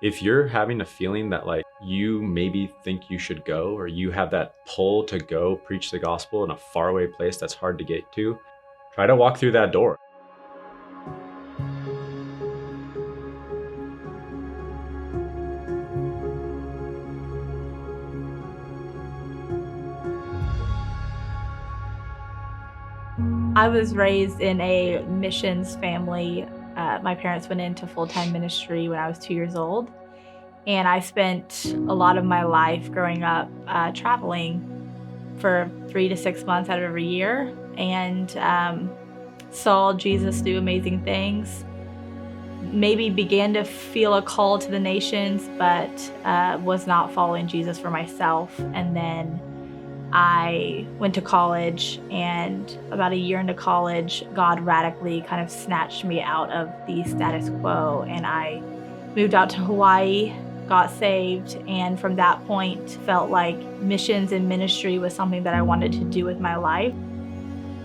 If you're having a feeling that like you maybe think you should go, or you have that pull to go preach the gospel in a faraway place that's hard to get to, try to walk through that door. I was raised in a missions family. My parents went into full-time ministry when I was 2 years old, and I spent a lot of my life growing up traveling for 3 to 6 months out of every year, and saw Jesus do amazing things. Maybe began to feel a call to the nations, but was not following Jesus for myself. And then I went to college, and about a year into college, God radically kind of snatched me out of the status quo, and I moved out to Hawaii, got saved, and from that point felt like missions and ministry was something that I wanted to do with my life.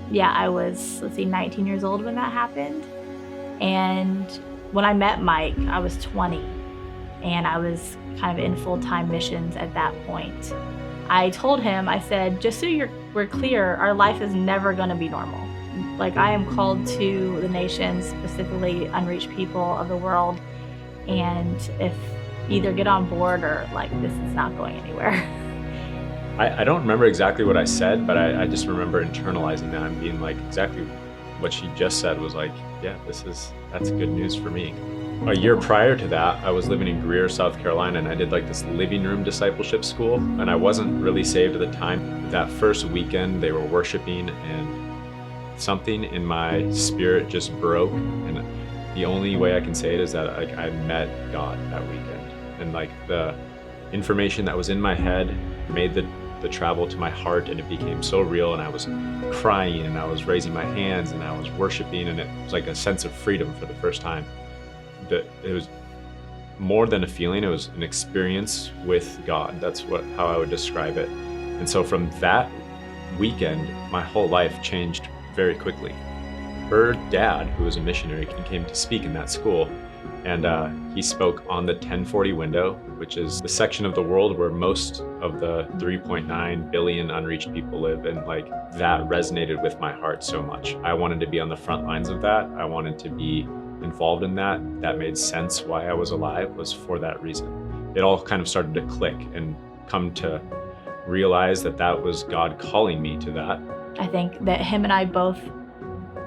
Yeah, I was, 19 years old when that happened. And when I met Mike, I was 20, and I was kind of in full-time missions at that point. I told him, I said, just so we're clear, our life is never going to be normal. Like, I am called to the nations, specifically unreached people of the world, and if either get on board or like this is not going anywhere. I don't remember exactly what I said, but I just remember internalizing that and being like, exactly what she just said was like, yeah, that's good news for me. A year prior to that, I was living in Greer, South Carolina, and I did like this living room discipleship school, and I wasn't really saved at the time. That first weekend, they were worshiping, and something in my spirit just broke, and the only way I can say it is that like I met God that weekend, and like the information that was in my head made the travel to my heart, and it became so real, and I was crying, and I was raising my hands, and I was worshiping, and it was like a sense of freedom for the first time. It was more than a feeling, it was an experience with God. That's how I would describe it. And so from that weekend, my whole life changed very quickly. Her dad, who was a missionary, came to speak in that school, and he spoke on the 1040 window, which is the section of the world where most of the 3.9 billion unreached people live, and like that resonated with my heart so much. I wanted to be on the front lines of that. I wanted to be involved in that. That made sense. Why I was alive was for that reason. It all kind of started to click and come to realize that that was God calling me to that. I think that him and I both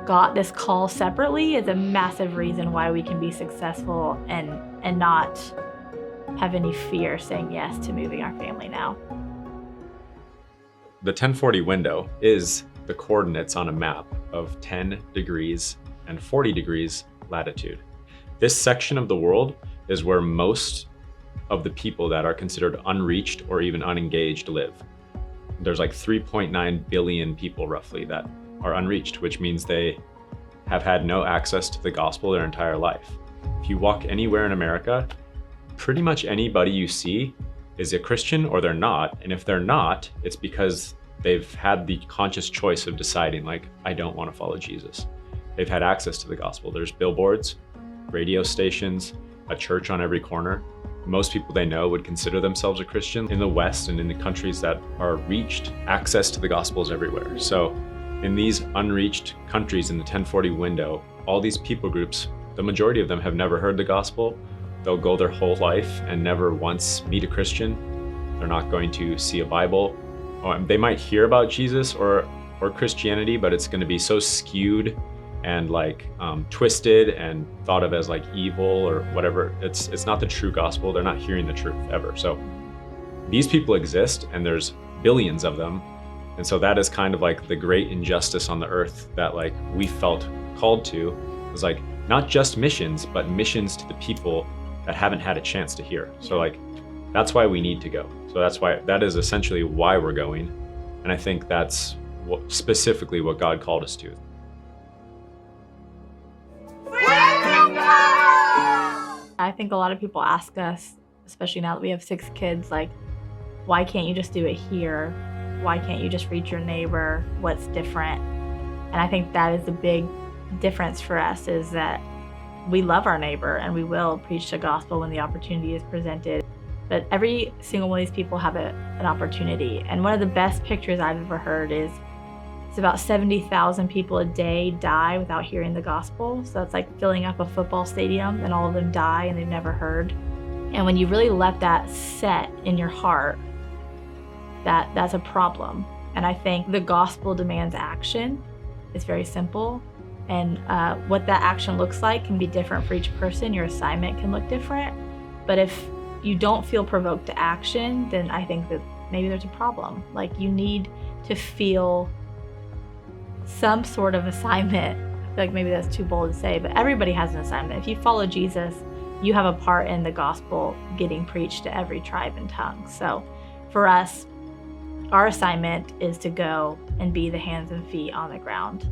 got this call separately is a massive reason why we can be successful and not have any fear saying yes to moving our family now. The 1040 window is the coordinates on a map of 10 degrees and 40 degrees latitude. This section of the world is where most of the people that are considered unreached or even unengaged live. There's like 3.9 billion people roughly that are unreached, which means they have had no access to the gospel their entire life. If you walk anywhere in America, pretty much anybody you see is a Christian or they're not. And if they're not, it's because they've had the conscious choice of deciding like, I don't want to follow Jesus. They've had access to the gospel. There's billboards, radio stations, a church on every corner. Most people they know would consider themselves a Christian. In the West and in the countries that are reached, access to the gospel is everywhere. So in these unreached countries in the 1040 window, all these people groups, the majority of them have never heard the gospel. They'll go their whole life and never once meet a Christian. They're not going to see a Bible. They might hear about Jesus or Christianity, but it's going to be so skewed and like twisted and thought of as like evil or whatever. It's not the true gospel. They're not hearing the truth ever. So these people exist, and there's billions of them. And so that is kind of like the great injustice on the earth that like we felt called to, was like not just missions, but missions to the people that haven't had a chance to hear. So like that's why we need to go. So that is essentially why we're going. And I think that's specifically what God called us to. I think a lot of people ask us, especially now that we have 6 kids, like, why can't you just do it here? Why can't you just reach your neighbor? What's different? And I think that is the big difference for us, is that we love our neighbor and we will preach the gospel when the opportunity is presented. But every single one of these people have an opportunity. And one of the best pictures I've ever heard is it's about 70,000 people a day die without hearing the gospel. So it's like filling up a football stadium and all of them die and they've never heard. And when you really let that set in your heart, that's a problem. And I think the gospel demands action. It's very simple. And what that action looks like can be different for each person. Your assignment can look different. But if you don't feel provoked to action, then I think that maybe there's a problem. Like, you need to feel some sort of assignment. I feel like maybe that's too bold to say, but everybody has an assignment. If you follow Jesus, you have a part in the gospel getting preached to every tribe and tongue. So for us, our assignment is to go and be the hands and feet on the ground.